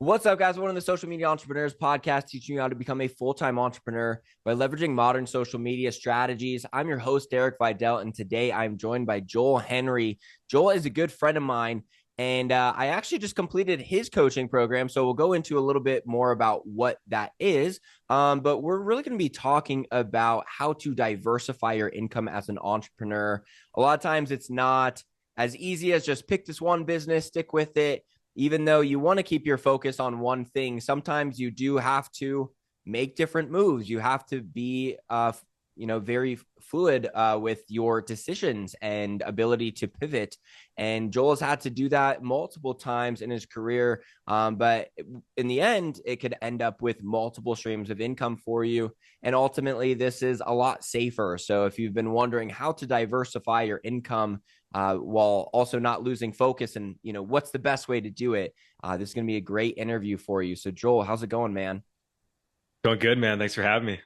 What's up, guys? One of the Social Media Entrepreneurs podcast teaching you how to become a full-time entrepreneur by leveraging modern social media strategies. I'm your host, Derek Vidal, and today I'm joined by Joel Henry. Joel is a good friend of mine, and I actually just completed his coaching program, so we'll go into a little bit more about what that is. But we're really going to be talking about how to diversify your income as an entrepreneur. A lot of times it's not as easy as just pick this one business, stick with it. Even though you want to keep your focus on one thing, sometimes you do have to make different moves. You have to be, very fluid with your decisions and ability to pivot. And Joel's had to do that multiple times in his career. But in the end, it could end up with multiple streams of income for you. And ultimately, this is a lot safer. So if you've been wondering how to diversify your income, while also not losing focus and, what's the best way to do it? This is going to be a great interview for you. So Joel, how's it going, man? Going good, man. Thanks for having me.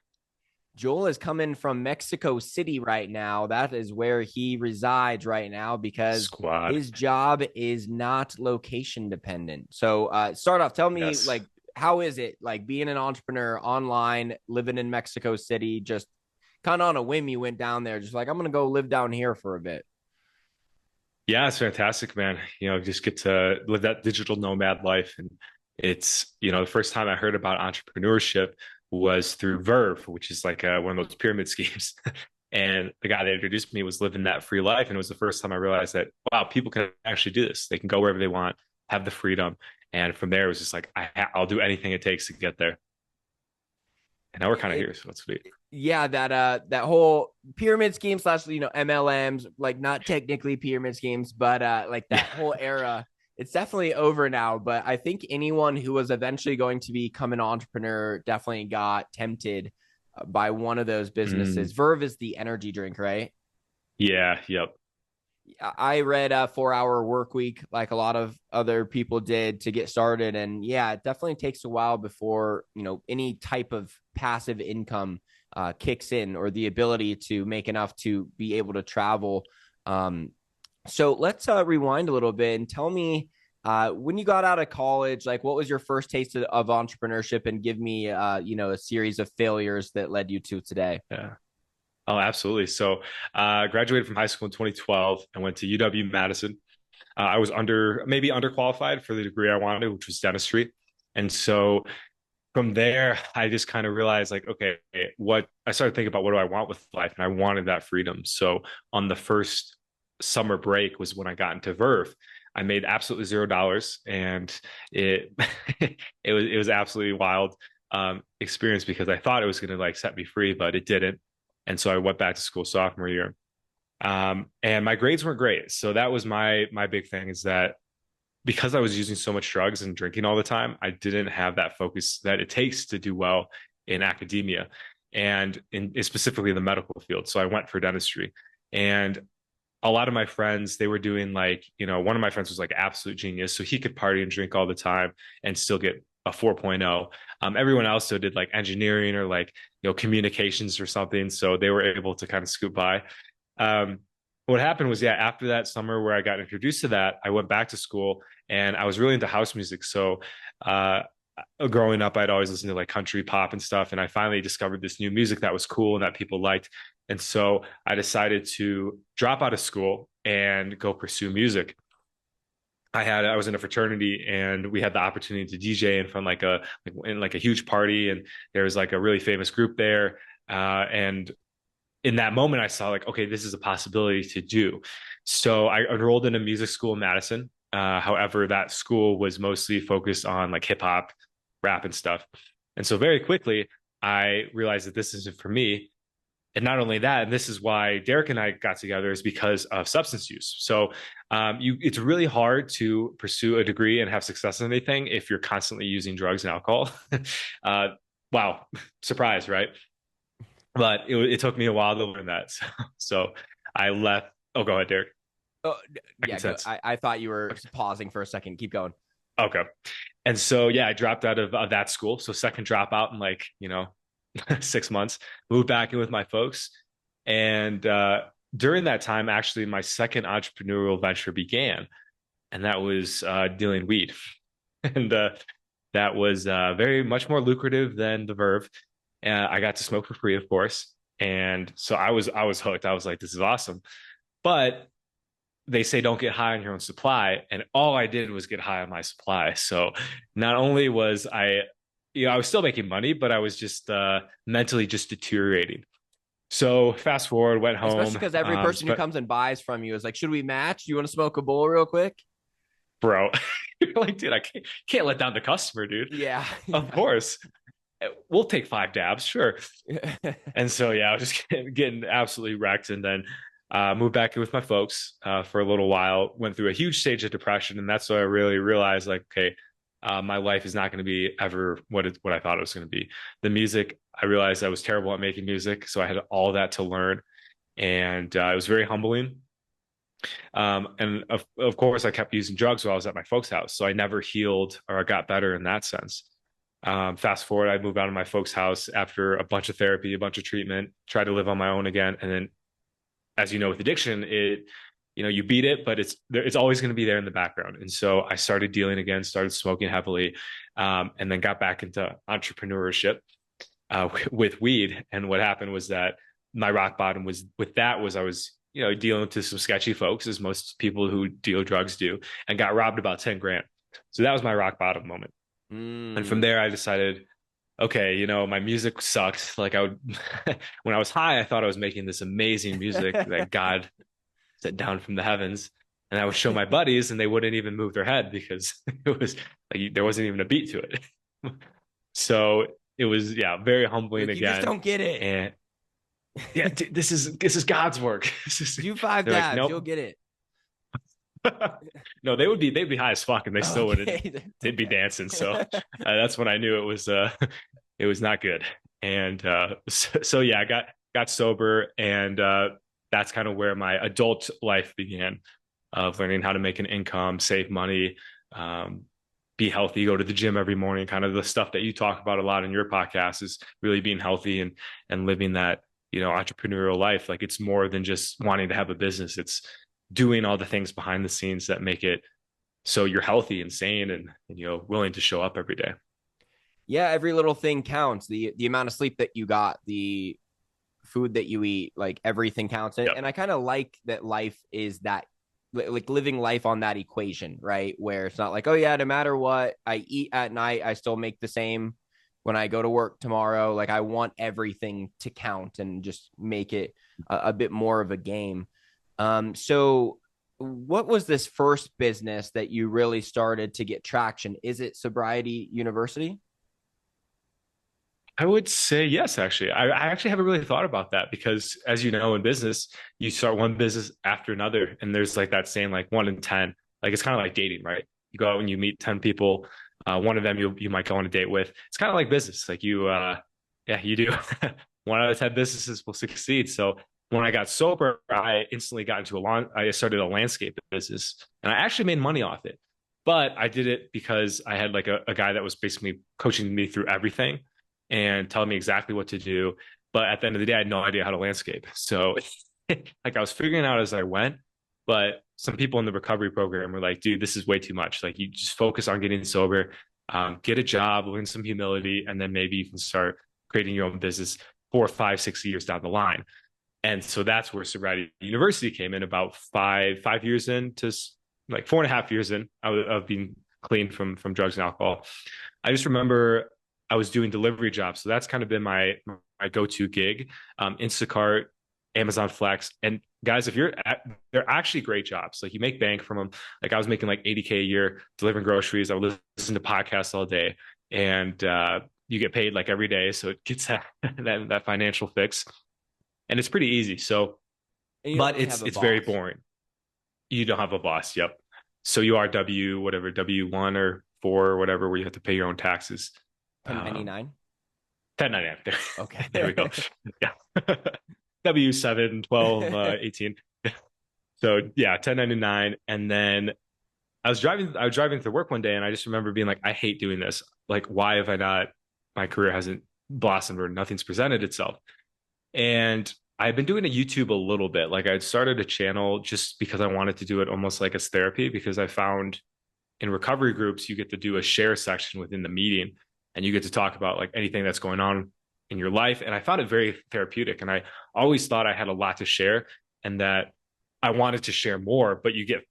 Joel is coming from Mexico City right now. That is where he resides right now because Squad. his job is not location dependent. So start off, tell me Yes. like, how is it like being an entrepreneur online, living in Mexico City, just kind of on a whim you went down there, just like, I'm going to go live down here for a bit. Yeah, it's fantastic, man. Just get to live that digital nomad life. And the first time I heard about entrepreneurship was through Verve, which is like one of those pyramid schemes. And the guy that introduced me was living that free life. And it was the first time I realized that, wow, people can actually do this. They can go wherever they want, have the freedom. And from there, it was just like, I'll do anything it takes to get there. And now we're kind of It, here. So that's sweet. yeah, that whole pyramid scheme slash MLMs, like not technically pyramid schemes, but like that whole era, it's definitely over now. But I think anyone who was eventually going to become an entrepreneur definitely got tempted by one of those businesses. Mm, Verve is the energy drink, right? yeah. Yep. I read a 4 hour work week like a lot of other people did to get started. And yeah, it definitely takes a while before, any type of passive income kicks in or the ability to make enough to be able to travel. So let's rewind a little bit and tell me when you got out of college, like what was your first taste of entrepreneurship and give me, a series of failures that led you to today. Yeah. Oh, absolutely. So, graduated from high school in 2012 and went to UW-Madison. I was maybe underqualified for the degree I wanted, which was dentistry. And so from there, I just kind of realized like, okay, what I started thinking about what do I want with life? And I wanted that freedom. So on the first summer break was when I got into Verve. I made absolutely $0 and it it was absolutely wild experience because I thought it was going to like set me free, but it didn't. And so I went back to school sophomore year. And my grades weren't great. So that was my big thing is that because I was using so much drugs and drinking all the time, I didn't have that focus that it takes to do well in academia and specifically in the medical field. So I went for dentistry. And a lot of my friends, they were doing like, one of my friends was like absolute genius. So he could party and drink all the time and still get a 4.0. Everyone else so did like engineering or like, communications or something. So they were able to kind of scoot by. Um, what happened was, yeah, after that summer where I got introduced to that, I went back to school and I was really into house music. So, growing up, I'd always listened to like country pop and stuff. And I finally discovered this new music that was cool and that people liked. And so I decided to drop out of school and go pursue music. I was in a fraternity and we had the opportunity to DJ in front like a huge party and there was like a really famous group there. And in that moment, I saw like, okay, this is a possibility to do. So I enrolled in a music school in Madison. However, that school was mostly focused on like hip hop, rap, and stuff. And so very quickly, I realized that this isn't for me. And not only that, and this is why Derek and I got together, is because of substance use. So it's really hard to pursue a degree and have success in anything if you're constantly using drugs and alcohol. uh, wow, surprise, right? But it took me a while to learn that. So I left. Oh, go ahead, Derek. Oh, Second yeah, go. sense. I thought you were pausing for a second. Keep going. Okay. And so, yeah, I dropped out of that school. So second dropout in like, 6 months, moved back in with my folks. And during that time, actually, my second entrepreneurial venture began, and that was dealing weed. And that was very much more lucrative than the Verve. I got to smoke for free, of course. And so I was hooked. I was like, this is awesome. But they say don't get high on your own supply. And all I did was get high on my supply. So not only was I was still making money, but I was just mentally just deteriorating. So fast forward, went Especially home. because every person who comes and buys from you is like, should we match? Do you want to smoke a bowl real quick? Bro, you're like, dude, I can't let down the customer, dude. Yeah. Of course. We'll take 5 dabs, sure. And so yeah, I was just getting absolutely wrecked, and then moved back in with my folks for a little while. Went through a huge stage of depression, and that's when I really realized, like, okay, my life is not going to be ever what I thought it was going to be. The music, I realized I was terrible at making music, so I had all that to learn, and it was very humbling. And of course, I kept using drugs while I was at my folks' house, so I never healed or got better in that sense. Fast forward, I moved out of my folks' house after a bunch of therapy, a bunch of treatment, tried to live on my own again. And then, as you know, with addiction, you beat it, but it's always going to be there in the background. And so I started dealing again, started smoking heavily, and then got back into entrepreneurship with weed. And what happened was that my rock bottom was I was dealing with some sketchy folks, as most people who deal drugs do, and got robbed about 10 grand. So that was my rock bottom moment. And from there, I decided, okay, my music sucked. Like when I was high, I thought I was making this amazing music that God sent down from the heavens. And I would show my buddies and they wouldn't even move their head because it was like, there wasn't even a beat to it. So it was, yeah, very humbling again. You just don't get it. And yeah, this is God's work. Do 5 dabs, like, nope. You'll get it. No, they'd be high as fuck, and they still wouldn't. They'd be dancing. So that's when I knew it was not good. And so yeah, I got sober, and that's kind of where my adult life began, of learning how to make an income, save money, be healthy, go to the gym every morning. Kind of the stuff that you talk about a lot in your podcast is really being healthy and living that entrepreneurial life. Like, it's more than just wanting to have a business. It's doing all the things behind the scenes that make it so you're healthy and sane and willing to show up every day. Yeah, every little thing counts. The amount of sleep that you got, the food that you eat, like everything counts. Yep. And I kind of like that life is that, like, living life on that equation, right? Where it's not like, oh yeah, no matter what I eat at night, I still make the same when I go to work tomorrow. Like, I want everything to count and just make it a bit more of a game. So what was this first business that you really started to get traction? Is it Sobriety University? I would say yes, actually. I actually haven't really thought about that because, as you know, in business, you start one business after another. And there's like that saying, like 1 in 10, like it's kind of like dating, right? You go out and you meet 10 people. One of them you might go on a date with. It's kind of like business. Like you do. 1 out of 10 businesses will succeed. So when I got sober, I instantly got into I started a landscape business, and I actually made money off it. But I did it because I had like a guy that was basically coaching me through everything and telling me exactly what to do. But at the end of the day, I had no idea how to landscape. So like I was figuring out as I went, but some people in the recovery program were like, dude, this is way too much. Like, you just focus on getting sober, get a job, learn some humility, and then maybe you can start creating your own business 4, 5, 6 years down the line. And so that's where Sobriety University came in, about 5 years in, to like 4.5 years in of being clean from drugs and alcohol. I just remember I was doing delivery jobs. So that's kind of been my go-to gig. Instacart, Amazon Flex. And guys, they're actually great jobs. Like, you make bank from them. Like, I was making like $80K a year delivering groceries. I would listen to podcasts all day, and you get paid like every day. So it gets that financial fix. And it's pretty easy. So, but it's very boring. You don't have a boss. Yep. So you are W1 or 4 or whatever, where you have to pay your own taxes. 1099. 1099. Okay. There we go. Yeah. W7, 12, 18. So yeah, 1099. And then I was driving to work one day, and I just remember being like, I hate doing this. Like, why have I not, my career hasn't blossomed or nothing's presented itself. And I've been doing a YouTube a little bit. Like, I'd started a channel just because I wanted to do it almost like as therapy, because I found in recovery groups, you get to do a share section within the meeting, and you get to talk about like anything that's going on in your life. And I found it very therapeutic. And I always thought I had a lot to share and that I wanted to share more, but you get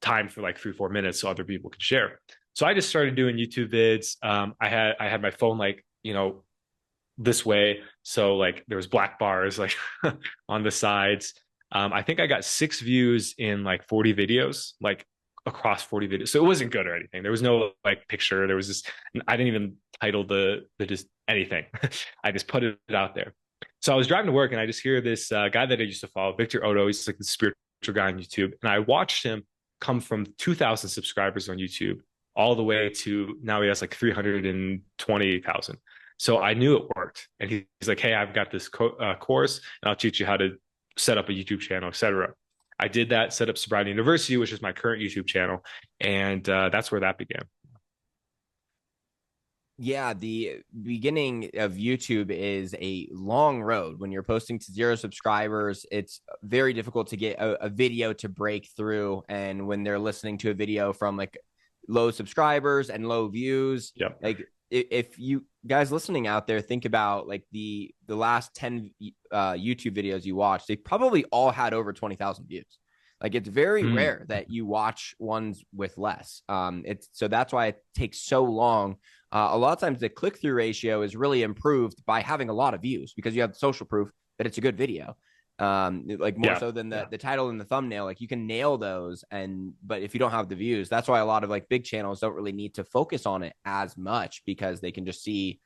time for like 3 4 minutes so other people can share. So I just started doing YouTube vids. I had my phone like, this way. So like there was black bars like on the sides. I think I got 6 views in like 40 videos, like across 40 videos. So it wasn't good or anything. There was no like picture. There was just, I didn't even title the just anything. I just put it out there. So I was driving to work and I just hear this guy that I used to follow, Victor Odo. He's like the spiritual guy on YouTube. And I watched him come from 2,000 subscribers on YouTube all the way to now he has like 320,000. So I knew it worked. And he's like, hey, I've got this course and I'll teach you how to set up a YouTube channel, etc. I did that, set up Sobriety University, which is my current YouTube channel. And that's where that began. Yeah, the beginning of YouTube is a long road. When you're posting to 0 subscribers, it's very difficult to get a video to break through. And when they're listening to a video from like low subscribers and low views, yep. Like if you guys listening out there think about like the last 10 YouTube videos you watched, they probably all had over 20,000 views. Like it's very rare that you watch ones with less. So that's why it takes so long. A lot of times the click-through ratio is really improved by having a lot of views because you have social proof that it's a good video. Like more so than the title and the thumbnail, like you can nail those. But if you don't have the views, that's why a lot of like big channels don't really need to focus on it as much because they can just see,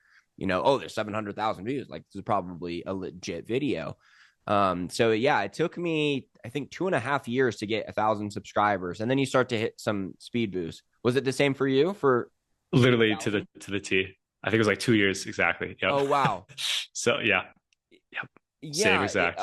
oh, there's 700,000 views. Like this is probably a legit video. So yeah, it took me, I think 2.5 years to get 1,000 subscribers. And then you start to hit some speed boost. Was it the same for you for literally to the T? I think it was like 2 years exactly. Yep. Oh, wow. So yeah. Yep. Yeah, same exact.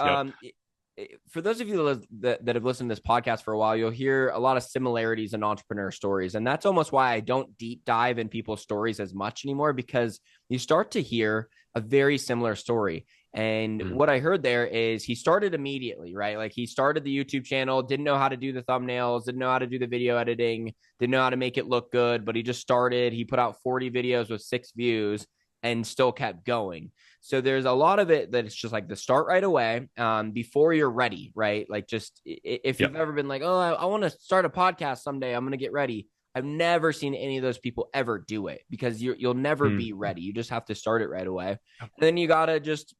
For those of you that have listened to this podcast for a while, you'll hear a lot of similarities in entrepreneur stories. And that's almost why I don't deep dive in people's stories as much anymore, because you start to hear a very similar story. And what I heard there is he started immediately, right? Like he started the YouTube channel, didn't know how to do the thumbnails, didn't know how to do the video editing, didn't know how to make it look good, but he just started. He put out 40 videos with 6 views and still kept going. So there's a lot of it that it's just like the start right away before you're ready, right? Like just if you've ever been like, oh, I want to start a podcast someday, I'm going to get ready. I've never seen any of those people ever do it because you'll never be ready. You just have to start it right away. And then you got to just,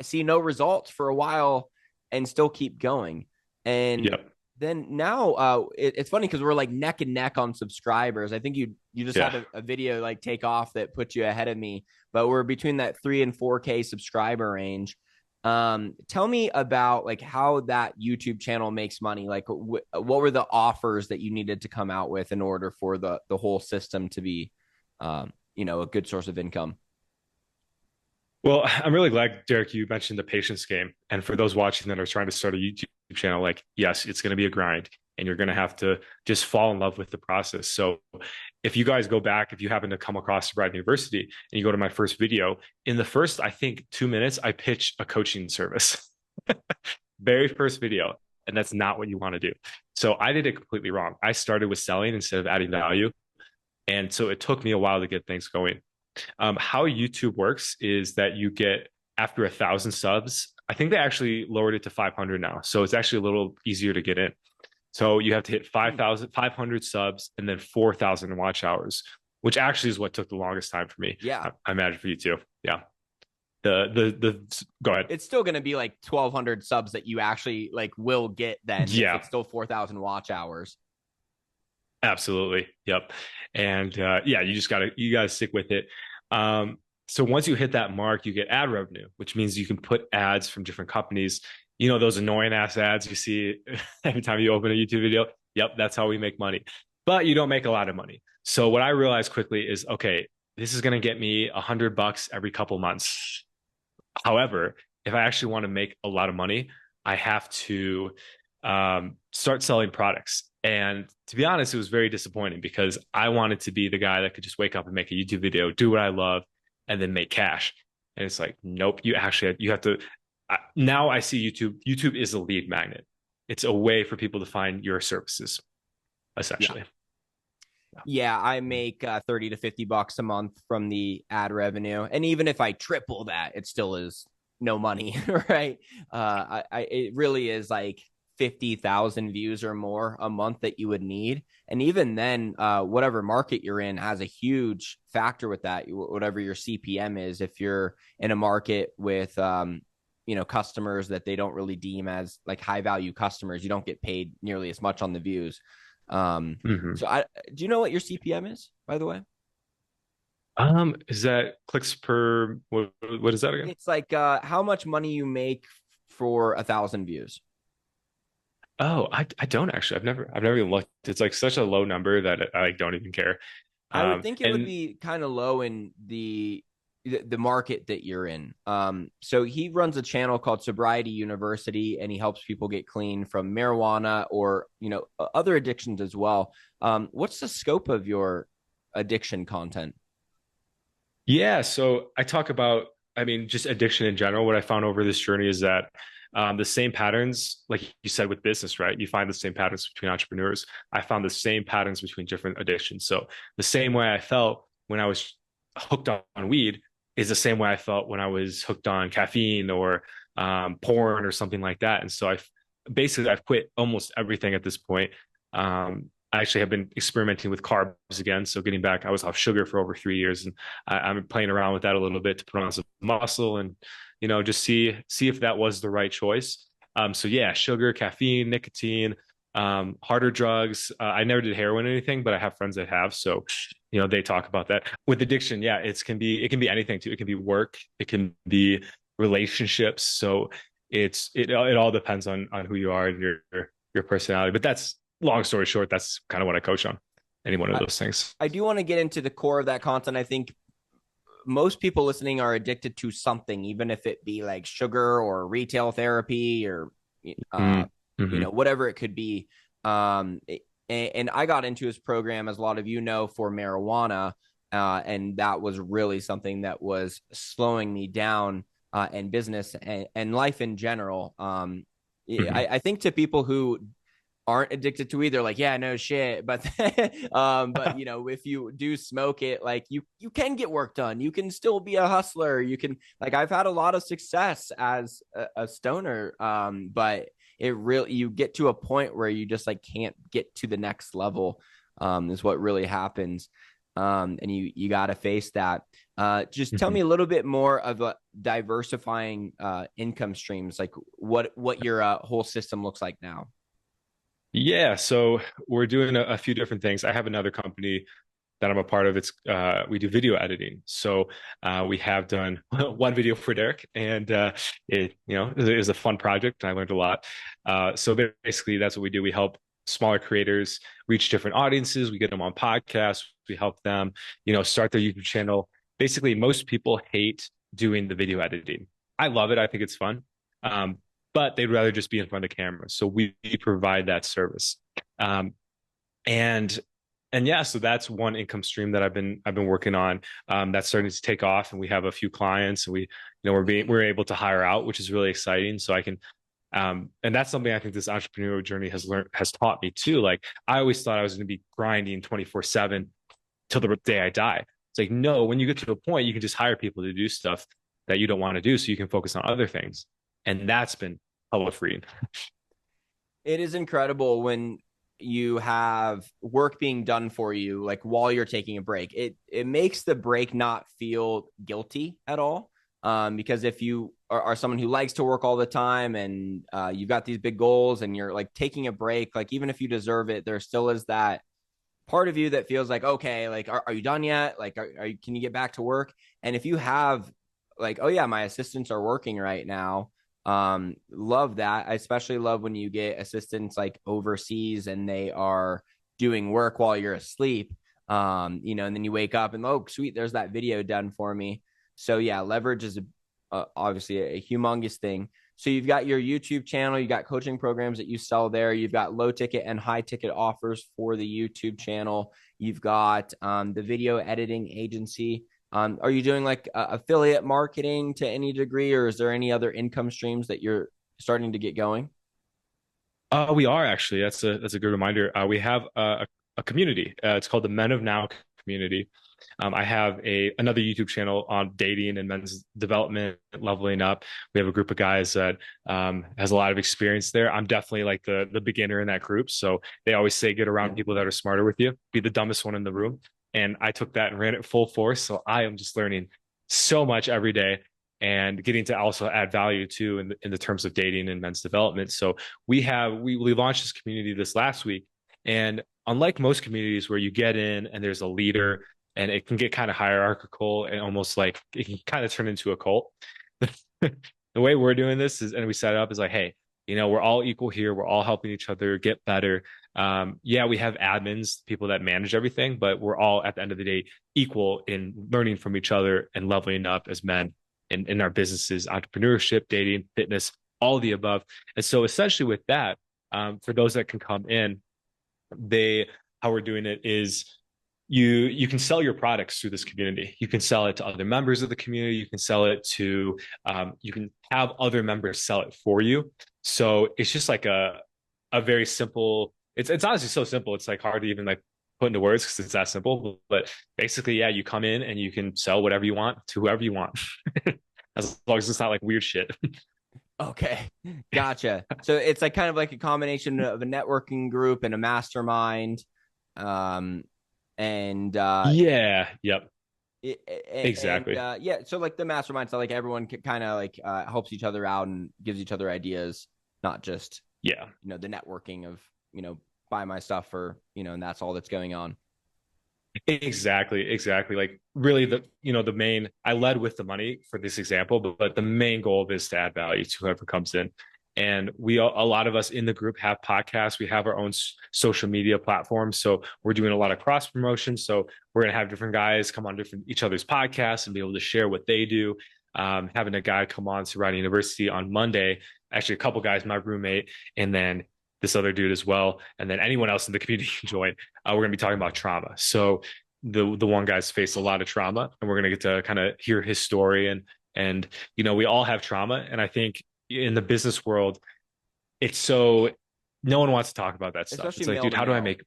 see no results for a while and still keep going. And then now it's funny because we're like neck and neck on subscribers. I think you just had a video like take off that put you ahead of me, but we're between that 3 and 4K subscriber range. Tell me about like how that YouTube channel makes money. Like what were the offers that you needed to come out with in order for the whole system to be, a good source of income? Well, I'm really glad, Derek, you mentioned the patience game. And for those watching that are trying to start a YouTube channel, like, yes, it's going to be a grind and you're going to have to just fall in love with the process. So if you guys go back, if you happen to come across Sobriety University and you go to my first video, in the first, I think 2 minutes, I pitch a coaching service. Very first video. And that's not what you want to do. So I did it completely wrong. I started with selling instead of adding value. And so it took me a while to get things going. How YouTube works is that you get after 1,000 subs. I think they actually lowered it to 500 now. So it's actually a little easier to get in. So you have to hit 500 subs and then 4,000 watch hours, which actually is what took the longest time for me. Yeah. I imagine for you too. Yeah. The go ahead. It's still going to be like 1,200 subs that you actually like will get then. Yeah. It's still 4,000 watch hours. Absolutely. Yep. And you gotta stick with it. So once you hit that mark, you get ad revenue, which means you can put ads from different companies. Those annoying ass ads you see every time you open a YouTube video. Yep. That's how we make money, but you don't make a lot of money. So what I realized quickly is, okay, this is going to get me $100 every couple months. However, if I actually want to make a lot of money, I have to start selling products. And to be honest, it was very disappointing because I wanted to be the guy that could just wake up and make a YouTube video, do what I love, and then make cash. And it's like, nope, you have to. Now I see YouTube. YouTube is a lead magnet. It's a way for people to find your services. Yeah. essentially. Yeah, I make 30 to 50 bucks a month from the ad revenue. And even if I triple that, it still is no money, right? It really is like 50,000 views or more a month that you would need. And even then, whatever market you're in has a huge factor with that, whatever your CPM is. If you're in a market with, customers that they don't really deem as like high value customers, you don't get paid nearly as much on the views. Um, Mm-hmm. so do you know what your CPM is, by the way? Is that clicks per what is that again? It's like how much money you make for 1,000 views. Oh, I don't actually. I've never even looked. It's like such a low number that I like don't even care. I would think it would And be kind of low in the market that you're in. So he runs a channel called Sobriety University, and he helps people get clean from marijuana or other addictions as well. What's the scope of your addiction content? yeah, so I talk about, I mean, just addiction in general. What I found over this journey is that the same patterns, like you said with business, right? You find the same patterns between entrepreneurs. I found the same patterns between different addictions. So the same way I felt when I was hooked on weed is the same way I felt when I was hooked on caffeine or porn or something like that. And so I've quit almost everything at this point. I actually have been experimenting with carbs again. So getting back, I was off sugar for over 3 years, and I'm playing around with that a little bit to put on some muscle and just see if that was the right choice. So yeah, sugar, caffeine, nicotine, harder drugs. I never did heroin or anything, but I have friends that have. So they talk about that with addiction. Yeah, it can be anything too. It can be work. It can be relationships. So it all depends on who you are and your personality. But that's long story short. That's kind of what I coach on. Any one of I, those things. I do want to get into the core of that content. I think most people listening are addicted to something, even if it be like sugar or retail therapy or uh, Mm-hmm. whatever it could be. Um, and I got into his program, as a lot of for marijuana, and that was really something that was slowing me down in business and life in general. Mm-hmm. I think to people who aren't addicted to either, like, yeah, no shit, but but if you do smoke it, like you can get work done, you can still be a hustler, you can, like, I've had a lot of success as a stoner, but it really, you get to a point where you just like can't get to the next level, is what really happens. And you got to face that. Just tell Mm-hmm. me a little bit more of diversifying income streams, like what your whole system looks like now. Yeah, so we're doing a few different things. I have another company that I'm a part of. It's we do video editing. So we have done one video for Derek, and it was a fun project. I learned a lot. So basically, that's what we do. We help smaller creators reach different audiences. We get them on podcasts. We help them, start their YouTube channel. Basically, most people hate doing the video editing. I love it. I think it's fun. Um, but they'd rather just be in front of the camera. So we provide that service. Um, and yeah, so that's one income stream that I've been working on. That's starting to take off, and we have a few clients, and we're able to hire out, which is really exciting. So I can, and that's something I think this entrepreneurial journey has taught me too. Like, I always thought I was going to be grinding 24/7 till the day I die. It's like, no, when you get to a point, you can just hire people to do stuff that you don't want to do, so you can focus on other things, and that's been hella freeing. It is incredible when you have work being done for you, like while you're taking a break. It makes the break not feel guilty at all. Because if you are someone who likes to work all the time, and you've got these big goals, and you're like taking a break, like even if you deserve it, there still is that part of you that feels like, okay, like, are you done yet? Like, can you get back to work? And if you have, like, oh yeah, my assistants are working right now. Love that. I especially love when you get assistants like overseas and they are doing work while you're asleep. And then you wake up and, oh, sweet, there's that video done for me. So yeah, leverage is obviously a humongous thing. So you've got your YouTube channel, you got coaching programs that you sell there. You've got low ticket and high ticket offers for the YouTube channel. You've got the video editing agency. Are you doing like affiliate marketing to any degree, or is there any other income streams that you're starting to get going? We are actually. That's a good reminder. We have a community. It's called the Men of Now community. I have a another YouTube channel on dating and men's development, leveling up. We have a group of guys that has a lot of experience there. I'm definitely like the beginner in that group. So they always say get around people that are smarter with you, be the dumbest one in the room. And I took that and ran it full force. So I am just learning so much every day and getting to also add value too in the terms of dating and men's development. So we launched this community this last week. And unlike most communities where you get in and there's a leader and it can get kind of hierarchical and almost like it can kind of turn into a cult. The way we're doing this is, and we set it up is like, hey, we're all equal here. We're all helping each other get better. Yeah, we have admins, people that manage everything, but we're all at the end of the day equal in learning from each other and leveling up as men in our businesses, entrepreneurship, dating, fitness, all of the above. And so essentially with that, for those that can come in, how we're doing it is you can sell your products through this community. You can sell it to other members of the community. You can sell it to you can have other members sell it for you. So it's just like a very simple. It's honestly so simple. It's like hard to even like put into words because it's that simple. But basically, yeah, you come in and you can sell whatever you want to whoever you want, as long as it's not like weird shit. Okay, gotcha. So it's like kind of like a combination of a networking group and a mastermind. Um, and Yeah. Yep. and Exactly. yeah, so like the mastermind, so like everyone kind of like helps each other out and gives each other ideas, not just Yeah. the networking of buy my stuff for and that's all that's going on. Exactly. Like really the main I led with the money for this example, but the main goal is to add value to whoever comes in. And a lot of us in the group have podcasts. We have our own social media platforms. So we're doing a lot of cross promotion. So we're going to have different guys come on different each other's podcasts and be able to share what they do. Having a guy come on to Surrounding University on Monday, actually a couple guys, my roommate, and then this other dude as well, and then anyone else in the community can join. We're going to be talking about trauma. So the one guy's faced a lot of trauma, and we're going to get to kind of hear his story. And we all have trauma, and I think in the business world, it's so no one wants to talk about that stuff. Especially It's like, male dude, to how do I male. make,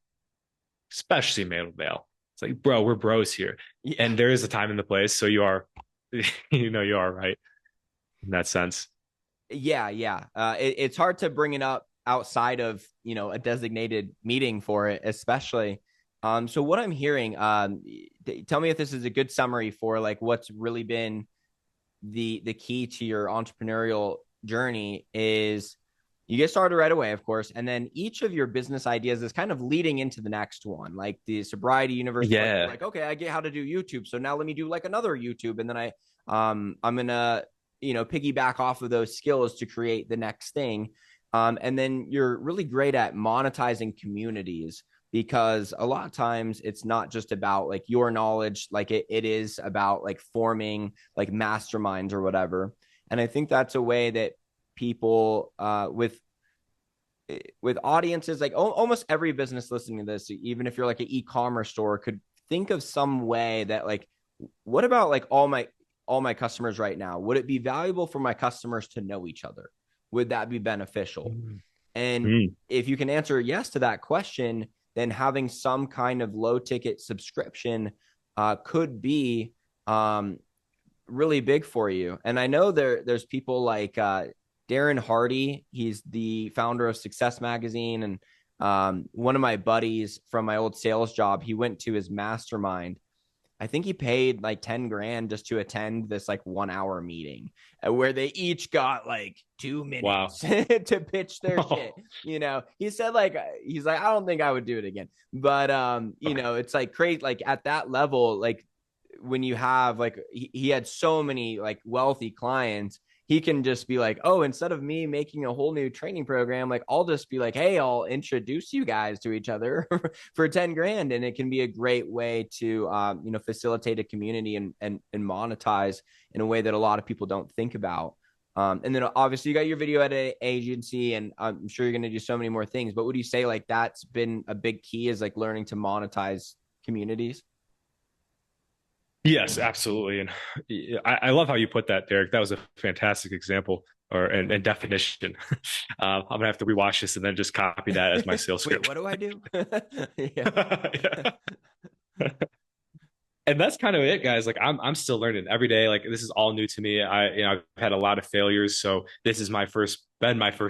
especially male to male? It's like, bro, we're bros here, Yeah. and there is a time and the place. So you are, you are right in that sense. Yeah. It's hard to bring it up outside of a designated meeting for it, especially. So what I'm hearing, tell me if this is a good summary for like what's really been the key to your entrepreneurial journey is you get started right away, of course, and then each of your business ideas is kind of leading into the next one. Like the sobriety university, Yeah. like okay, I get how to do YouTube, so now let me do like another YouTube, and then I'm gonna piggyback off of those skills to create the next thing. And then you're really great at monetizing communities because a lot of times it's not just about like your knowledge, like it is about like forming like masterminds or whatever. And I think that's a way that people with audiences like almost every business listening to this, even if you're like an e-commerce store, could think of some way that like, what about like all my customers right now? Would it be valuable for my customers to know each other? Would that be beneficial? And Mm. if you can answer yes to that question, then having some kind of low ticket subscription could be really big for you. And I know there's people like Darren Hardy. He's the founder of Success Magazine. And one of my buddies from my old sales job, he went to his mastermind. I think he paid like 10 grand just to attend this like 1 hour meeting where they each got like 2 minutes Wow. to pitch their shit. He said like, he's like, I don't think I would do it again. But, it's like crazy. Like at that level, like when you have like, he had so many like wealthy clients, he can just be like, oh, instead of me making a whole new training program, like I'll just be like, hey, I'll introduce you guys to each other for 10 grand. And it can be a great way to, facilitate a community and monetize in a way that a lot of people don't think about. And then obviously you got your video edit agency, and I'm sure you're going to do so many more things, but would you say like that's been a big key is like learning to monetize communities? Yes, absolutely. And I love how you put that, Derek. That was a fantastic example. or and definition. I'm gonna have to rewatch this and then just copy that as my sales Wait, script. what do I do? Yeah. Yeah. And that's kind of it, guys. Like I'm still learning every day. Like this is all new to me. I've had a lot of failures, so this is my first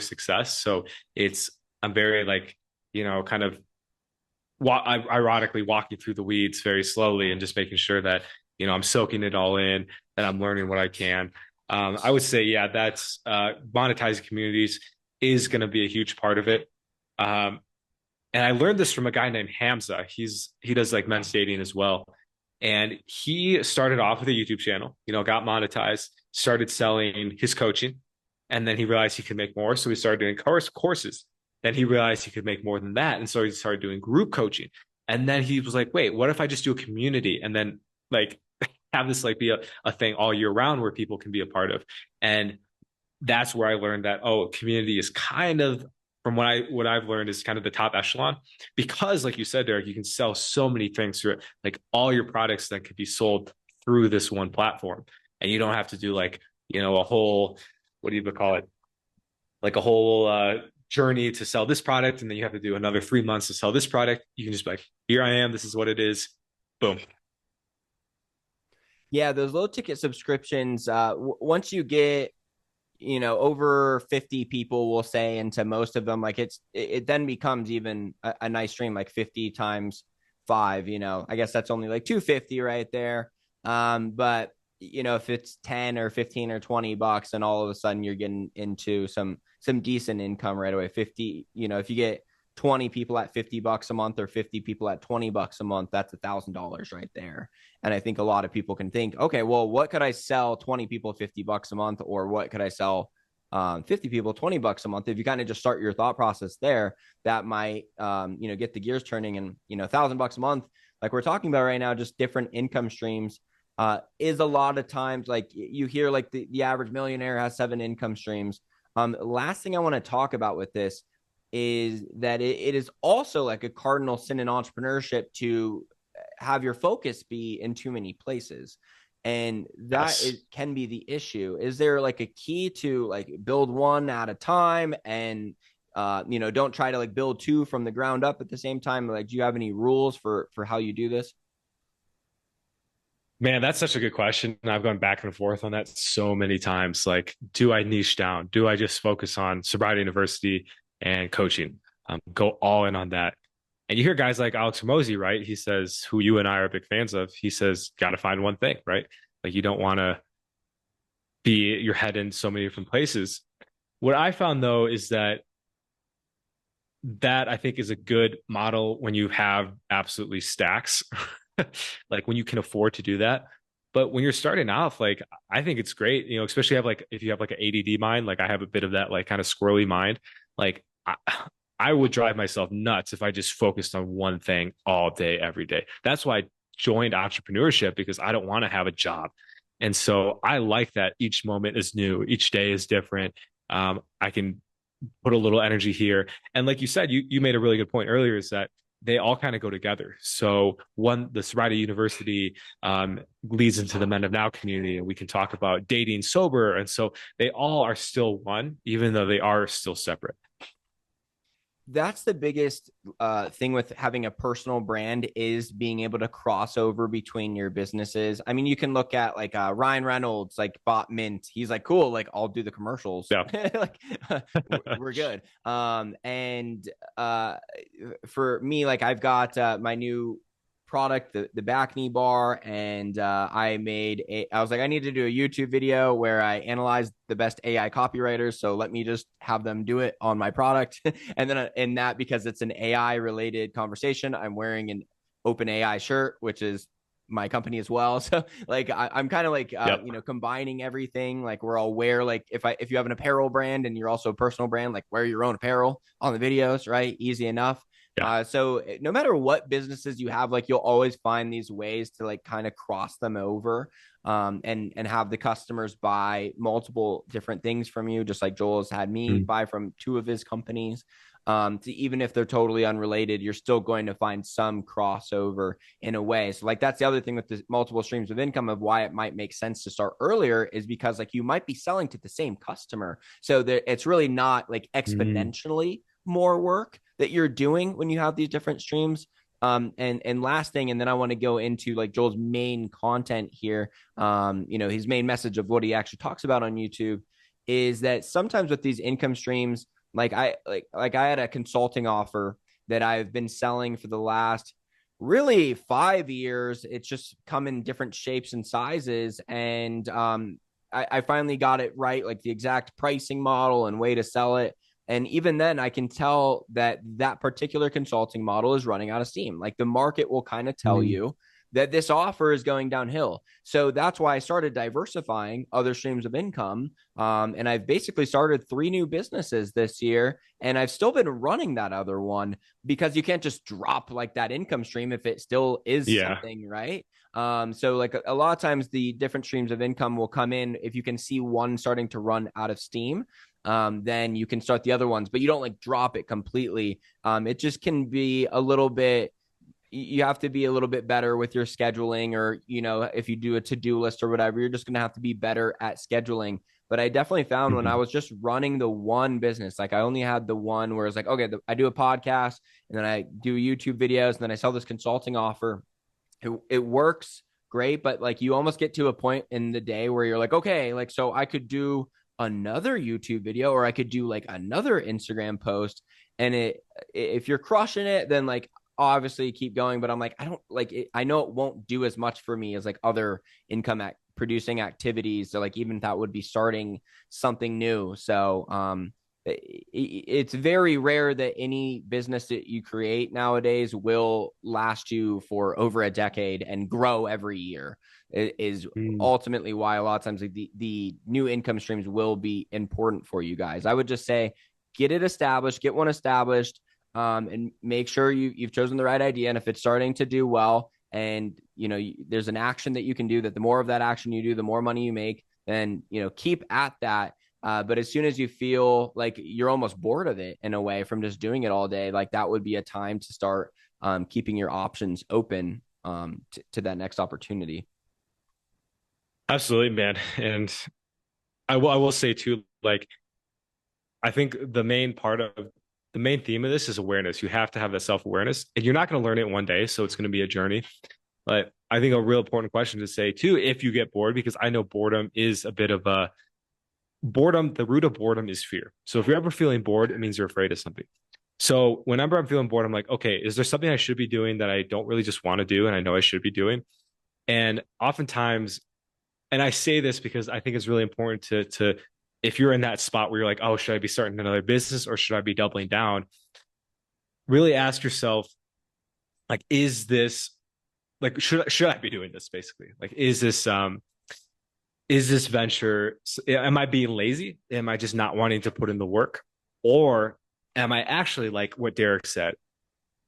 success. So it's I'm very like kind of ironically walking through the weeds very slowly and just making sure that I'm soaking it all in, that I'm learning what I can. I would say, yeah, that's monetizing communities is going to be a huge part of it. Um, and I learned this from a guy named Hamza. He does like men's dating as well, and he started off with a YouTube channel. Got monetized, started selling his coaching, and then he realized he could make more, so he started doing courses. Then he realized he could make more than that, and so he started doing group coaching. And then he was like, "Wait, what if I just do a community and then like have this like be a thing all year round where people can be a part of?" And that's where I learned that community is kind of from what I've learned is kind of the top echelon because, like you said, Derek, you can sell so many things through it, like all your products that could be sold through this one platform, and you don't have to do like a whole what do you call it, like a whole journey to sell this product, and then you have to do another 3 months to sell this product. You can just be like, here I am, this is what it is, boom. Yeah, those low ticket subscriptions, once you get over 50 people, will say, into most of them, like it then becomes even a nice stream, like 50 times 5, I guess that's only like 250 right there. But if it's 10 or 15 or $20, and all of a sudden you're getting into some decent income right away. 50, if you get 20 people at $50 a month or 50 people at $20 a month, that's $1,000 right there. And I think a lot of people can think, okay, well, what could I sell 20 people $50 a month, or what could I sell 50 people $20 a month? If you kind of just start your thought process there, that might get the gears turning. And $1,000 a month, like we're talking about right now, just different income streams, is a lot of times, like you hear like the average millionaire has 7 income streams. Last thing I want to talk about with this is that it is also like a cardinal sin in entrepreneurship to have your focus be in too many places. And that Yes. can be the issue. Is there like a key to like build one at a time, and don't try to like build two from the ground up at the same time? Like, do you have any rules for how you do this? Man, that's such a good question. And I've gone back and forth on that so many times. Like, do I niche down? Do I just focus on sobriety university and coaching? Go all in on that. And you hear guys like Alex Hormozy, right? He says, who you and I are big fans of, he says, got to find one thing, right? Like, you don't want to be your head in so many different places. What I found though is that I think is a good model when you have absolutely stacks, like when you can afford to do that. But when you're starting off, like I think it's great, especially if you have like an ADD mind, like I have a bit of that like kind of squirrely mind. Like I would drive myself nuts if I just focused on one thing all day, every day. That's why I joined entrepreneurship, because I don't want to have a job. And so I like that each moment is new, each day is different. I can put a little energy here. And like you said, you made a really good point earlier, is that they all kind of go together. So the sobriety university leads into the Men of Now community, and we can talk about dating sober. And so they all are still one, even though they are still separate. That's the biggest thing with having a personal brand, is being able to cross over between your businesses. I mean, you can look at like Ryan Reynolds, like bought Mint. He's like, cool, like I'll do the commercials. Yeah. Like we're good. And for me, like I've got my new product, the back knee bar, and I was like, I need to do a YouTube video where I analyze the best AI copywriters, so let me just have them do it on my product. And then in that, because it's an AI related conversation, I'm wearing an open AI shirt, which is my company as well. So like I'm kind of like Yep. combining everything. Like we're all wear, like if you have an apparel brand and you're also a personal brand, like wear your own apparel on the videos, right? Easy enough. Yeah. So no matter what businesses you have, like you'll always find these ways to like kind of cross them over, and have the customers buy multiple different things from you, just like Joel has had me Mm. buy from 2 of his companies. to even if they're totally unrelated, you're still going to find some crossover in a way. So like that's the other thing with the multiple streams of income of why it might make sense to start earlier is because like you might be selling to the same customer. So it's really not like Mm. exponentially more work that you're doing when you have these different streams. And last thing, and then I want to go into like Joel's main content here. His main message of what he actually talks about on YouTube is that sometimes with these income streams, I had a consulting offer that I've been selling for the last really 5 years. It's just come in different shapes and sizes, and I finally got it right, like the exact pricing model and way to sell it. And even then, I can tell that that particular consulting model is running out of steam. Like the market will kind of tell Mm. you that this offer is going downhill. So that's why I started diversifying other streams of income. And I've basically started 3 new businesses this year. And I've still been running that other one because you can't just drop like that income stream if it still is Yeah. something, right? So like a lot of times the different streams of income will come in if you can see one starting to run out of steam. Then you can start the other ones, but you don't like drop it completely. It just can be a little bit, you have to be a little bit better with your scheduling, or if you do a to-do list or whatever, you're just going to have to be better at scheduling. But I definitely found when I Mhm. was just running the one business, like I only had the one where it's like, okay, I do a podcast and then I do YouTube videos and then I sell this consulting offer. It works great, but like you almost get to a point in the day where you're like, okay, like so I could do another YouTube video or I could do like another Instagram post. And if you're crushing it, then like obviously keep going. But I'm like, I don't like it. I know it won't do as much for me as like other producing activities. So like even if that would be starting something new. So it's very rare that any business that you create nowadays will last you for over a decade and grow every year. It is Mm. ultimately why a lot of times like the new income streams will be important for you guys. I would just say get it established, get one established, and make sure you've chosen the right idea. And if it's starting to do well, and there's an action that you can do, that the more of that action you do, the more money you make, then keep at that. But as soon as you feel like you're almost bored of it in a way from just doing it all day, like that would be a time to start keeping your options open to that next opportunity. Absolutely, man. And I will say too, like I think the main theme of this is awareness. You have to have that self-awareness, and you're not going to learn it in one day, so it's going to be a journey. But I think a real important question to say too, if you get bored, because I know boredom is a bit of a boredom, the root of boredom is fear. So if you're ever feeling bored, it means you're afraid of something. So whenever I'm feeling bored, I'm like, okay, is there something I should be doing that I don't really just want to do and I know I should be doing? And oftentimes, and I say this because I think it's really important to if you're in that spot where you're like, oh, should I be starting another business or should I be doubling down? Really ask yourself, like, is this like should I be doing this basically? Like, is this venture, am I being lazy? Am I just not wanting to put in the work? Or am I actually, like what Derek said,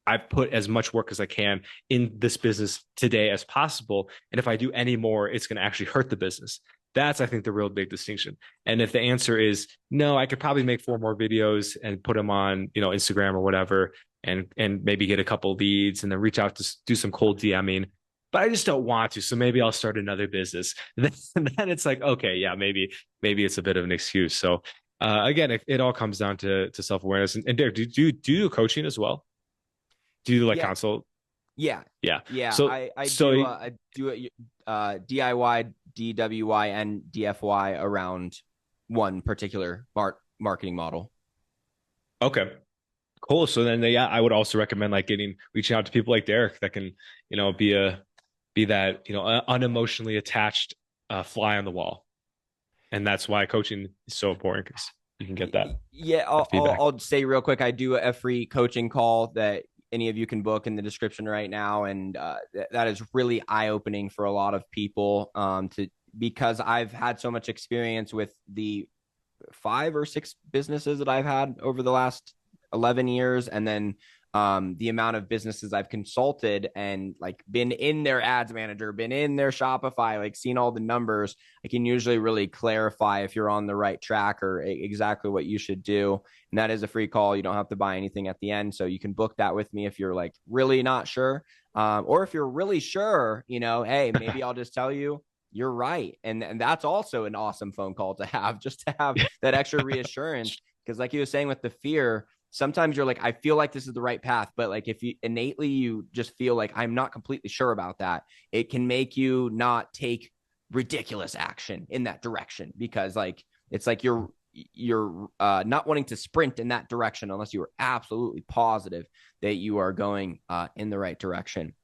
I've put as much work as I can in this business today as possible. And if I do any more, it's going to actually hurt the business. That's, I think, the real big distinction. And if the answer is no, I could probably make 4 more videos and put them on, Instagram or whatever, and maybe get a couple leads and then reach out to do some cold DMing. But I just don't want to. So maybe I'll start another business. Then it's like, okay, yeah, maybe it's a bit of an excuse. So again, it all comes down to self awareness. And Derek, do you do coaching as well? Do you do like Yeah, consult? yeah, Yeah. yeah. So I so do I do it DIY, DWY, and DFY around one particular marketing model. okay, cool. So then yeah, I would also recommend like reaching out to people like Derek that can, be that, unemotionally attached fly on the wall. And that's why coaching is so important because you can get Yeah, that feedback. I'll say real quick. I do a free coaching call that any of you can book in the description right now, and that is really eye opening for a lot of people. To Because I've had so much experience with the 5 or 6 businesses that I've had over the last 11 years, and then the amount of businesses I've consulted and like been in their ads manager, been in their Shopify, like seen all the numbers, I can usually really clarify if you're on the right track or exactly what you should do. And that is a free call. You don't have to buy anything at the end. So you can book that with me if you're like really not sure. Or if you're really sure, hey, maybe I'll just tell you you're right. And that's also an awesome phone call to have, just to have that extra reassurance. Because like you were saying with the fear, sometimes you're like, I feel like this is the right path, but like if you innately you just feel like I'm not completely sure about that, it can make you not take ridiculous action in that direction, because like it's like you're not wanting to sprint in that direction unless you are absolutely positive that you are going in the right direction.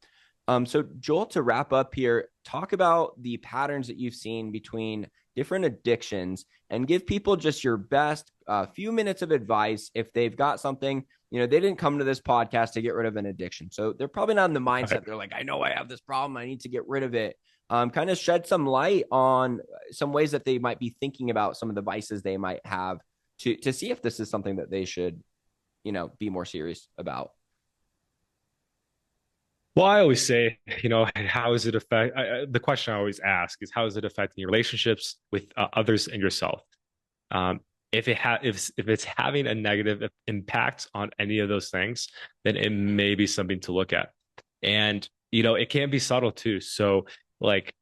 So Joel, to wrap up here, talk about the patterns that you've seen between different addictions and give people just your best few minutes of advice if they've got something, they didn't come to this podcast to get rid of an addiction. So they're probably not in the mindset. They're like, I know I have this problem. I need to get rid of it. Kind of shed some light on some ways that they might be thinking about some of the vices they might have to see if this is something that they should, be more serious about. Well, I always say, how is it affect? The question I always ask is, how is it affecting your relationships with others and yourself? If it's having a negative impact on any of those things, then it may be something to look at. And it can be subtle too. So, like,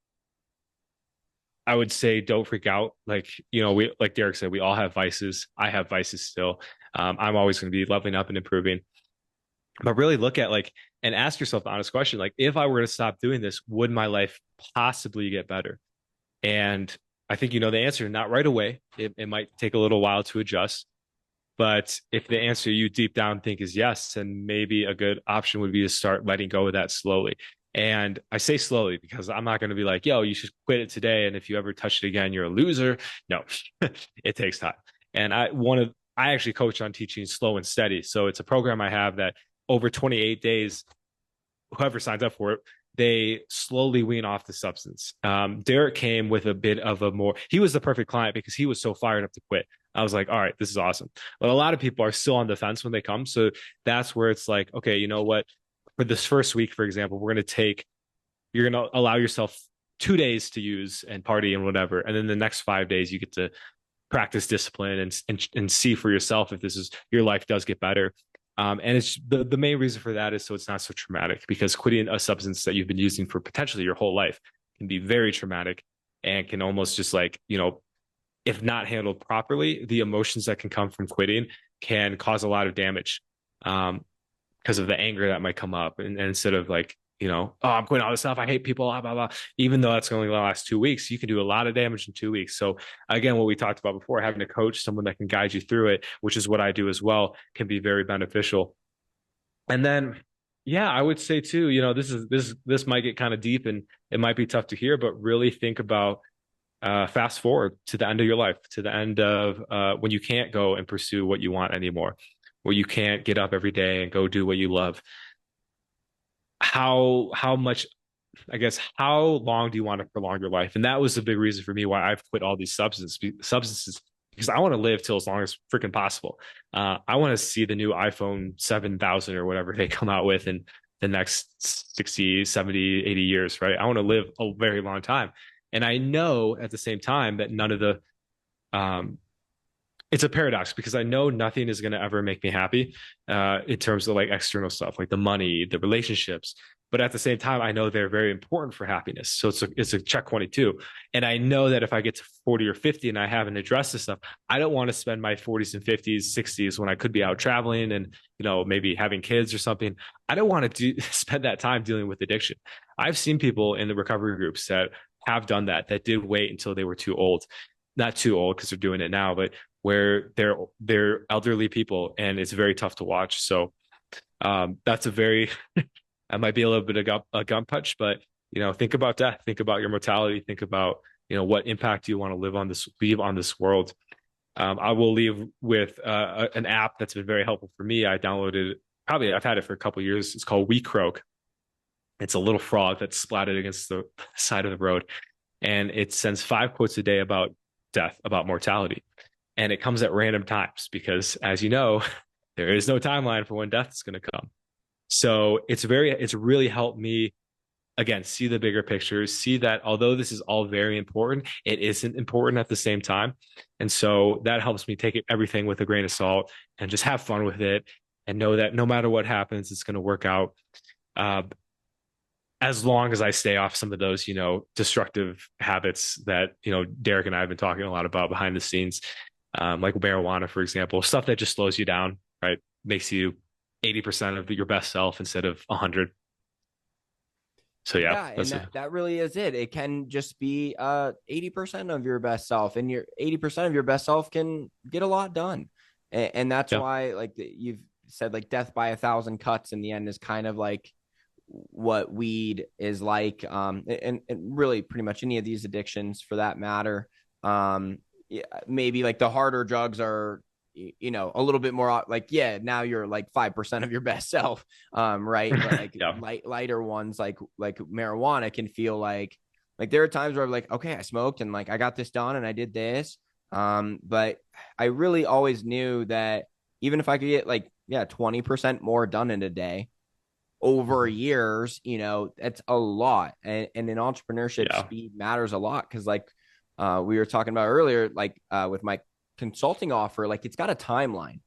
I would say, don't freak out. Like, we, like Derek said, we all have vices. I have vices still. I'm always going to be leveling up and improving. But really look at and ask yourself the honest question, like, if I were to stop doing this, would my life possibly get better? And I think the answer, not right away. It might take a little while to adjust. But if the answer you deep down think is yes, then maybe a good option would be to start letting go of that slowly. And I say slowly because I'm not going to be like, yo, you should quit it today, and if you ever touch it again, you're a loser. No, it takes time. And I actually coach on teaching slow and steady. So it's a program I have that over 28 days, whoever signs up for it, they slowly wean off the substance. Derek came with a bit of he was the perfect client because he was so fired up to quit. I was like, all right, this is awesome. But a lot of people are still on the fence when they come. So that's where it's like, okay, you know what? For this first week, for example, you're going to allow yourself 2 days to use and party and whatever. And then the next 5 days, you get to practice discipline and see for yourself if your life does get better. And it's the main reason for that is so it's not so traumatic, because quitting a substance that you've been using for potentially your whole life can be very traumatic and can almost just if not handled properly, the emotions that can come from quitting can cause a lot of damage because of the anger that might come up. And instead of oh, I'm quitting all this stuff, I hate people, blah, blah, blah. Even though that's only the last 2 weeks, you can do a lot of damage in 2 weeks. So again, what we talked about before, having a coach, someone that can guide you through it, which is what I do as well, can be very beneficial. And then, yeah, I would say too, this might get kind of deep and it might be tough to hear, but really think about fast forward to the end of your life, to the end of when you can't go and pursue what you want anymore, where you can't get up every day and go do what you love. How much, I guess, how long do you want to prolong your life? And that was the big reason for me why I've quit all these substances, because I want to live till as long as freaking possible. I want to see the new iPhone 7000 or whatever they come out with in the next 60, 70, 80 years, right? I want to live a very long time. And I know at the same time that none of the it's a paradox, because I know nothing is going to ever make me happy in terms of external stuff, like the money, the relationships. But at the same time, I know they're very important for happiness. So it's a check 22. And I know that if I get to 40 or 50 and I haven't addressed this stuff, I don't want to spend my 40s and 50s, 60s when I could be out traveling and, maybe having kids or something. I don't want to spend that time dealing with addiction. I've seen people in the recovery groups that have done that did wait until they were too old. Not too old because they're doing it now, but where they're elderly people, and it's very tough to watch. So that's that might be a little bit of a gun punch, but think about death, think about your mortality, think about what impact you want to leave on this world. I will leave with an app that's been very helpful for me. I downloaded I've had it for a couple of years. It's called We Croak. It's a little frog that's splatted against the side of the road, and it sends 5 quotes a day about death, about mortality. And it comes at random times because, as you know, there is no timeline for when death is going to come. So it's really helped me, again, see the bigger picture, see that although this is all very important, it isn't important at the same time. And so that helps me take everything with a grain of salt and just have fun with it and know that no matter what happens, it's going to work out. Uh, as long as I stay off some of those, destructive habits that, Derek and I have been talking a lot about behind the scenes, like marijuana, for example, stuff that just slows you down, right? Makes you 80% of your best self instead of 100. So yeah, Yeah, and that really is it. It can just be 80% of your best self, and your 80% of your best self can get a lot done. And that's yeah, why, like you've said, like death by 1,000 cuts in the end is kind of like what weed is like, and really pretty much any of these addictions for that matter. Yeah, maybe like the harder drugs are, a little bit more like, yeah, now you're like 5% of your best self, right? But like yeah, lighter ones like marijuana can feel like there are times where I'm like, okay, I smoked and like I got this done and I did this, but I really always knew that even if I could get like, yeah, 20% more done in a day over years, that's a lot. And in entrepreneurship, yeah, speed matters a lot because, like, we were talking about earlier, like with my consulting offer, like it's got a timeline.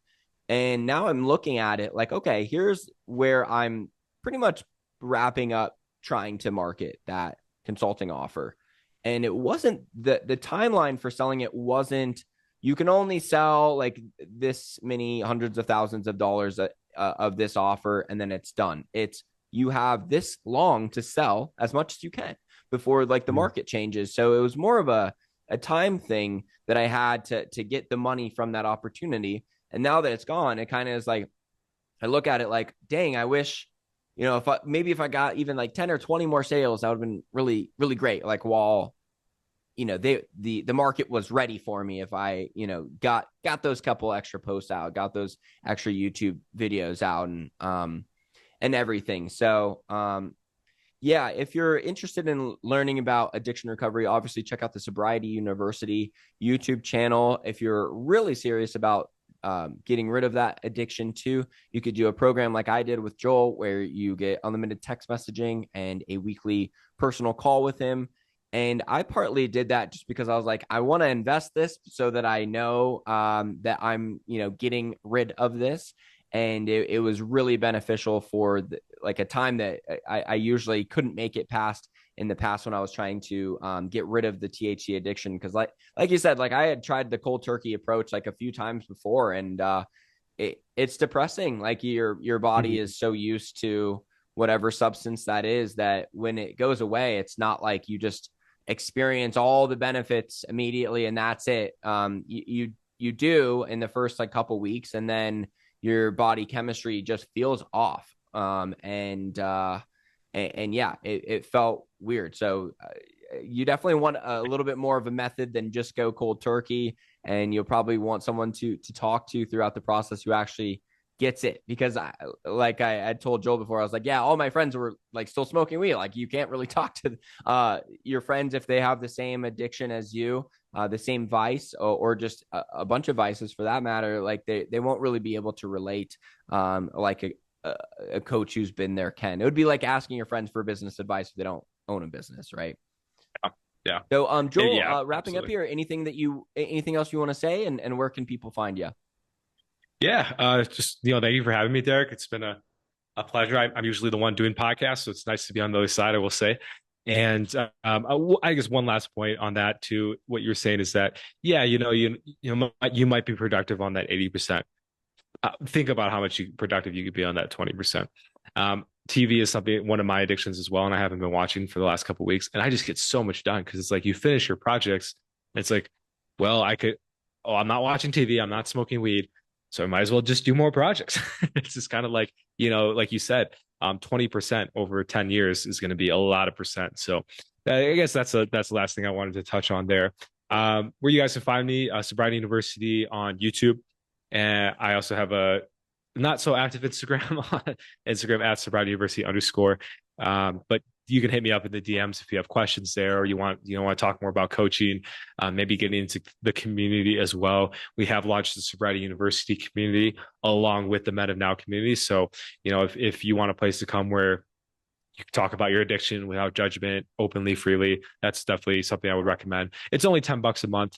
And now I'm looking at it like, okay, here's where I'm pretty much wrapping up trying to market that consulting offer. And it wasn't the timeline for selling it wasn't you can only sell like this many hundreds of thousands of dollars of this offer and then it's done. It's you have this long to sell as much as you can before like the Mhm. market changes. So it was more of a time thing that I had to get the money from that opportunity. And now that it's gone, it kind of is like I look at it like, dang, I wish, if I got even like 10 or 20 more sales, that would have been really, really great. Like while the market was ready for me if I, got those couple extra posts out, got those extra YouTube videos out and everything. So yeah, if you're interested in learning about addiction recovery, obviously check out the Sobriety University YouTube channel. If you're really serious about getting rid of that addiction too, you could do a program like I did with Joel, where you get unlimited text messaging and a weekly personal call with him. And I partly did that just because I was like, I want to invest this so that I know that I'm, getting rid of this. And it was really beneficial for like a time that I usually couldn't make it past in the past when I was trying to get rid of the THC addiction. Because like you said, like I had tried the cold turkey approach like a few times before, and it's depressing. Like your body Mhm. is so used to whatever substance that is that when it goes away, it's not like you just experience all the benefits immediately and that's it. You do in the first like couple weeks, and then your body chemistry just feels off. And yeah, it felt weird. So you definitely want a little bit more of a method than just go cold turkey. And you'll probably want someone to talk to throughout the process who actually gets it. Because I told Joel before, I was like, yeah, all my friends were like still smoking weed. Like you can't really talk to your friends if they have the same addiction as you, the same vice, or just a bunch of vices for that matter. Like they won't really be able to relate like a coach who's been there can. It would be like asking your friends for business advice if they don't own a business, right? Yeah, yeah, So, Joel, yeah, wrapping up absolutely. here, anything else you want to say, and where can people find you? Yeah, just thank you for having me, Derek. It's been a pleasure. I'm usually the one doing podcasts, so it's nice to be on the other side, I will say. And I guess one last point on that to what you're saying is that, yeah, you might be productive on that 80%. Think about how much productive you could be on that 20%. TV is one of my addictions as well, and I haven't been watching for the last couple of weeks, and I just get so much done because it's like you finish your projects, and it's like, well, I'm not watching TV, I'm not smoking weed, so I might as well just do more projects. It's just kind of like, like you said, 20% over 10 years is going to be a lot of percent. So I guess that's the last thing I wanted to touch on there. Where you guys can find me, Sobriety University on YouTube. And I also have a not so active Instagram on Instagram at sobriety university underscore. But you can hit me up in the DMs if you have questions there, or want to talk more about coaching, maybe getting into the community as well. We have launched the Sobriety University community along with the Men of Now community. So, if you want a place to come where you can talk about your addiction without judgment, openly, freely, that's definitely something I would recommend. It's only $10 a month.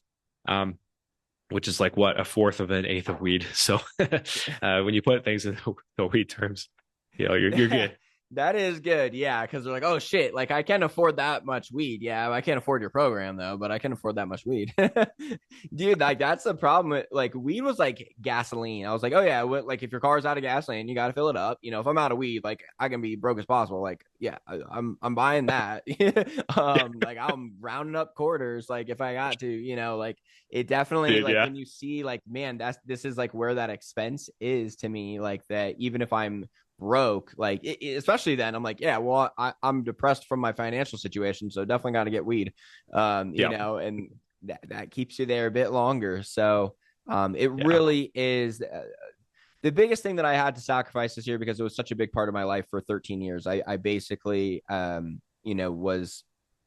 Which is like what, a fourth of an eighth of weed. So when you put things in the weed terms, you're good. That is good. Yeah. Cause they're like, oh shit. Like I can't afford that much weed. Yeah. I can't afford your program though, but I can afford that much weed. Dude, like that's the problem with like weed was like gasoline. I was like, oh yeah. Like if your car's out of gasoline, you got to fill it up. If I'm out of weed, like I can be broke as possible. Like, yeah, I'm buying that. Like I'm rounding up quarters. Like if I got to, like it definitely, Dude, like yeah. when you see like, man, this is like where that expense is to me, like that, even if I'm broke, like especially then I'm like, yeah, well, I'm depressed from my financial situation, so definitely got to get weed, and that keeps you there a bit longer. So it really is the biggest thing that I had to sacrifice this year, because it was such a big part of my life for 13 years. I basically was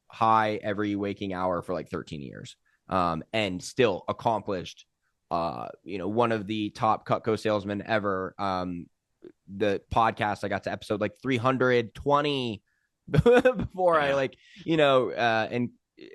high every waking hour for like 13 years, and still accomplished one of the top Cutco salesmen ever. The podcast, I got to episode like 320 before I and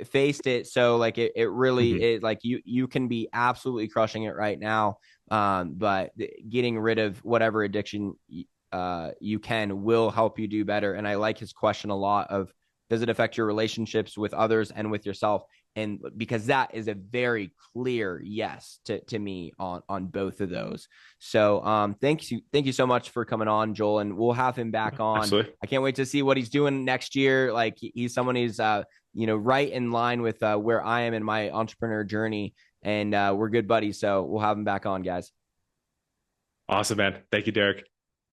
faced it. So like it really is like you can be absolutely crushing it right now. But getting rid of whatever addiction you can will help you do better. And I like his question a lot of, does it affect your relationships with others and with yourself? And because that is a very clear yes to me on both of those. So thank you so much for coming on, Joel, and we'll have him back on. Absolutely. I can't wait to see what he's doing next year. Like he's someone who's right in line with where I am in my entrepreneur journey, and we're good buddies. So we'll have him back on, guys. Awesome, man. Thank you, Derek.